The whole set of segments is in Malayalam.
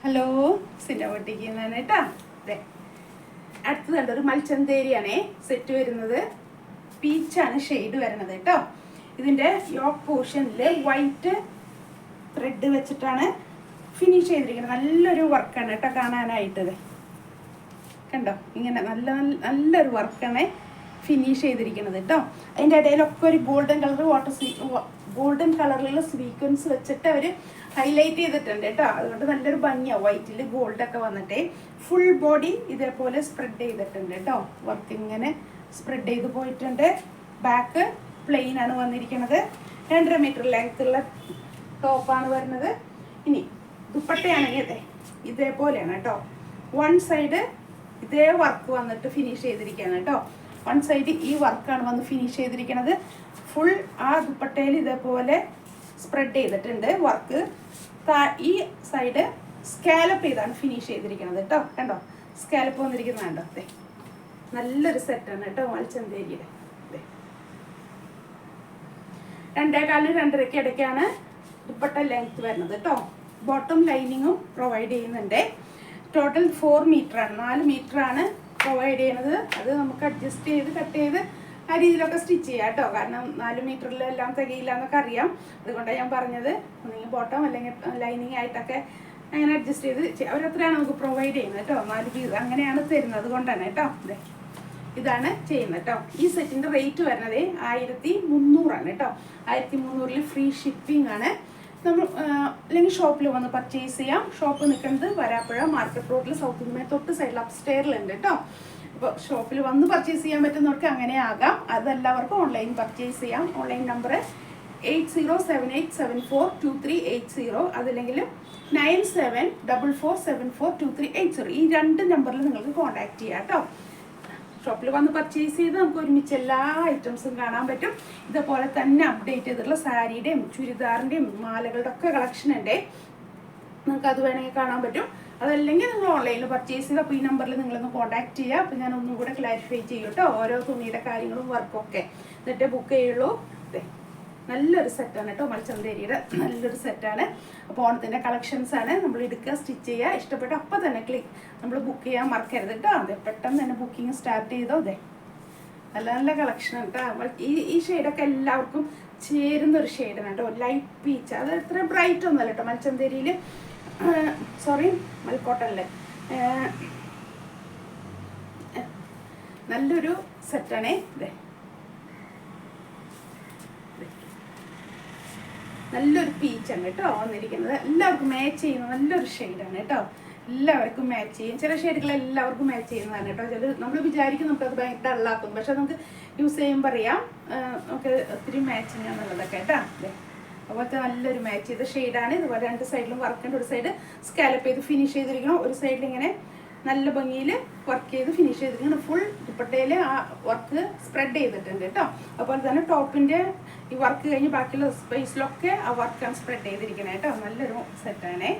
ഹലോ, സിനിമട്ടിക്കുന്നതാണ് കേട്ടോ. അതെ, അടുത്തത് കണ്ടൊരു മൽച്ചന്തേരിയാണേ സെറ്റ് വരുന്നത്. പീച്ചാണ് ഷെയ്ഡ് വരുന്നത് കേട്ടോ. ഇതിൻ്റെ യോക്ക് പോർഷനിൽ വൈറ്റ് ത്രെഡ് വെച്ചിട്ടാണ് ഫിനിഷ് ചെയ്തിരിക്കുന്നത്. നല്ലൊരു വർക്കാണ് കേട്ടോ കാണാനായിട്ട്. കണ്ടോ, ഇങ്ങനെ നല്ലൊരു വർക്കാണ് ഫിനിഷ് ചെയ്തിരിക്കുന്നത് കേട്ടോ. അതിൻ്റെ ഇടയിലൊക്കെ ഒരു ഗോൾഡൻ കളറിലുള്ള സ്വീക്വൻസ് വെച്ചിട്ട് അവർ ഹൈലൈറ്റ് ചെയ്തിട്ടുണ്ട് കേട്ടോ. അതുകൊണ്ട് നല്ലൊരു ഭംഗിയാണ്. വൈറ്റിൽ ഗോൾഡൊക്കെ വന്നിട്ട് ഫുൾ ബോഡി ഇതേപോലെ സ്പ്രെഡ് ചെയ്തിട്ടുണ്ട് കേട്ടോ. വർക്ക് ഇങ്ങനെ സ്പ്രെഡ് ചെയ്ത് പോയിട്ടുണ്ട്. ബാക്ക് പ്ലെയിൻ ആണ് വന്നിരിക്കുന്നത്. 2.5 മീറ്റർ ലെങ്ത്തുള്ള ടോപ്പാണ് വരുന്നത്. ഇനി ദുപ്പട്ടയാണെങ്കിൽ ഇതേപോലെയാണ് കേട്ടോ. വൺ സൈഡ് ഇതേ വർക്ക് വന്നിട്ട് ഫിനിഷ് ചെയ്തിരിക്കുകയാണ് കേട്ടോ. വൺ സൈഡ് ഈ വർക്കാണ് വന്ന് ഫിനിഷ് ചെയ്തിരിക്കുന്നത്. ഫുൾ ആ ദുപ്പട്ടയിൽ ഇതേപോലെ സ്പ്രെഡ് ചെയ്തിട്ടുണ്ട് വർക്ക്. ഈ സൈഡ് സ്കാലപ്പ് ചെയ്താണ് ഫിനിഷ് ചെയ്തിരിക്കുന്നത് കേട്ടോ. കണ്ടോ, സ്കാലപ്പ് വന്നിരിക്കുന്നത് കണ്ടോ. അതെ, നല്ലൊരു സെറ്റാണ് കേട്ടോ മൽച്ചന്തേരിയുടെ. അതെ, 2.25 2.5 ഇടയ്ക്കാണ് ദുപ്പട്ട ലെങ്ത് വരുന്നത് കേട്ടോ. ബോട്ടം ലൈനിങ്ങും പ്രൊവൈഡ് ചെയ്യുന്നുണ്ട്. ടോട്ടൽ 4 മീറ്ററാണ്, 4 മീറ്ററാണ് പ്രൊവൈഡ് ചെയ്യുന്നത്. അത് നമുക്ക് അഡ്ജസ്റ്റ് ചെയ്ത് കട്ട് ചെയ്ത് ആ രീതിയിലൊക്കെ സ്റ്റിച്ച് ചെയ്യാം കേട്ടോ. കാരണം 4 മീറ്ററിലെല്ലാം തികയില്ല എന്നൊക്കെ അറിയാം. അതുകൊണ്ടാണ് ഞാൻ പറഞ്ഞത്, ഒന്നെങ്കിൽ ബോട്ടം അല്ലെങ്കിൽ ലൈനിങ് ആയിട്ടൊക്കെ അങ്ങനെ അഡ്ജസ്റ്റ് ചെയ്ത് അവരത്രയാണ് നമുക്ക് പ്രൊവൈഡ് ചെയ്യുന്നത് കേട്ടോ. 4 പീസ് അങ്ങനെയാണ് തരുന്നത്. അതുകൊണ്ടാണ് കേട്ടോ. അതെ, ഇതാണ് ചെയ്യുന്നത് കേട്ടോ. ഈ സെറ്റിൻ്റെ റേറ്റ് വരുന്നത് 1300 കേട്ടോ. 1300 ഫ്രീ ഷിപ്പിംഗ് ആണ്. നമ്മൾ അല്ലെങ്കിൽ ഷോപ്പിൽ വന്ന് പർച്ചേസ് ചെയ്യാം. ഷോപ്പ് നിൽക്കുന്നത് വരാപ്പുഴ മാർക്കറ്റ് റോഡിൽ സൗത്ത് ഇന്ത്യ തൊട്ട് സൈഡിൽ അപ്സ്റ്റെയറിലുണ്ട് കേട്ടോ. അപ്പോൾ ഷോപ്പിൽ വന്ന് പർച്ചേസ് ചെയ്യാൻ പറ്റുന്നവർക്ക് അങ്ങനെ ആകാം. അതെല്ലാവർക്കും ഓൺലൈൻ പർച്ചേസ് ചെയ്യാം. ഓൺലൈൻ നമ്പർ 8078742380, അതല്ലെങ്കിൽ 9744742380. ഈ 2 നമ്പറിൽ നിങ്ങൾക്ക് കോൺടാക്ട് ചെയ്യാം കേട്ടോ. ഷോപ്പിൽ വന്ന് പർച്ചേസ് ചെയ്ത് നമുക്ക് ഒരുമിച്ച് എല്ലാ ഐറ്റംസും കാണാൻ പറ്റും. ഇതേപോലെ തന്നെ അപ്ഡേറ്റ് ചെയ്തിട്ടുള്ള സാരിയുടെയും ചുരിദാറിൻ്റെയും മാലകളുടെ ഒക്കെ കളക്ഷൻ ഉണ്ട്. നിങ്ങൾക്ക് അത് വേണമെങ്കിൽ കാണാൻ പറ്റും. അതല്ലെങ്കിൽ നിങ്ങൾ ഓൺലൈനിൽ പർച്ചേസ് ചെയ്ത് അപ്പോൾ ഈ നമ്പറിൽ നിങ്ങളൊന്ന് കോൺടാക്ട് ചെയ്യുക. അപ്പോൾ ഞാൻ ഒന്നും കൂടെ ക്ലാരിഫൈ ചെയ്യും കേട്ടോ, ഓരോ തുണിയുടെ കാര്യങ്ങളും വർക്കൊക്കെ. എന്നിട്ട് ബുക്ക് ചെയ്യുള്ളൂ. അതെ, നല്ലൊരു സെറ്റാണ് കേട്ടോ മൽച്ചന്തേരിയുടെ. നല്ലൊരു സെറ്റാണ്. അപ്പോൾ ഓണത്തിൻ്റെ കളക്ഷൻസ് ആണ്. നമ്മൾ എടുക്കുക, സ്റ്റിച്ച് ചെയ്യുക, ഇഷ്ടപ്പെട്ട അപ്പോൾ തന്നെ നമ്മൾ ബുക്ക് ചെയ്യാൻ മറക്കരുത് കേട്ടോ. അതെ, പെട്ടെന്ന് തന്നെ ബുക്കിംഗ് സ്റ്റാർട്ട് ചെയ്തോ. അതെ, നല്ല നല്ല കളക്ഷനാണ് കേട്ടോ. ഈ ഷെയ്ഡൊക്കെ എല്ലാവർക്കും ചേരുന്നൊരു ഷെയ്ഡാണ് കേട്ടോ. ലൈറ്റ് പീച്ച്, അത് അത്ര ബ്രൈറ്റ് ഒന്നുമല്ല കേട്ടോ. മൽച്ചന്തേരിയിൽ മൽക്കോട്ടനിൽ നല്ലൊരു സെറ്റാണേ. അതെ, നല്ലൊരു പീച്ചാണ് കേട്ടോ വന്നിരിക്കുന്നത്. എല്ലാവർക്കും മാച്ച് ചെയ്യുന്ന നല്ലൊരു ഷെയ്ഡാണ് കേട്ടോ. എല്ലാവർക്കും മാച്ച് ചെയ്യും. ചില ഷെയ്ഡുകൾ എല്ലാവർക്കും മാച്ച് ചെയ്യുന്നതാണ് കേട്ടോ. ചില നമ്മൾ വിചാരിക്കും നമുക്കത് ഭയങ്കര ഡള്ളാക്കും, പക്ഷെ നമുക്ക് യൂസ് ചെയ്യുമ്പോൾ അറിയാം നമുക്ക് ഒത്തിരി മാച്ചിങ് ആണെന്നുള്ളതൊക്കെ കേട്ടോ. അതെ, അതുപോലത്തെ നല്ലൊരു മാച്ച് ചെയ്ത ഷെയ്ഡാണ്. ഇതുപോലെ 2 സൈഡിലും വർക്കുണ്ട്. ഒരു സൈഡ് സ്കാലപ്പ് ചെയ്ത് ഫിനിഷ് ചെയ്തിരിക്കണം, ഒരു സൈഡിൽ ഇങ്ങനെ നല്ല ഭംഗിയിൽ വർക്ക് ചെയ്ത് ഫിനിഷ് ചെയ്തിരിക്കണം. ഫുൾ ദുപ്പട്ടയിൽ ആ വർക്ക് സ്പ്രെഡ് ചെയ്തിട്ടുണ്ട് കേട്ടോ. അതുപോലെ തന്നെ ടോപ്പിൻ്റെ ഈ വർക്ക് കഴിഞ്ഞ് ബാക്കിയുള്ള സ്പേസിലൊക്കെ ആ വർക്കാണ് സ്പ്രെഡ് ചെയ്തിരിക്കുന്നത് കേട്ടോ. നല്ലൊരു സെറ്റാണേ.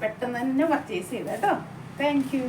പെട്ടെന്ന് തന്നെ പർച്ചേസ് ചെയ്ത കേട്ടോ. Thank you.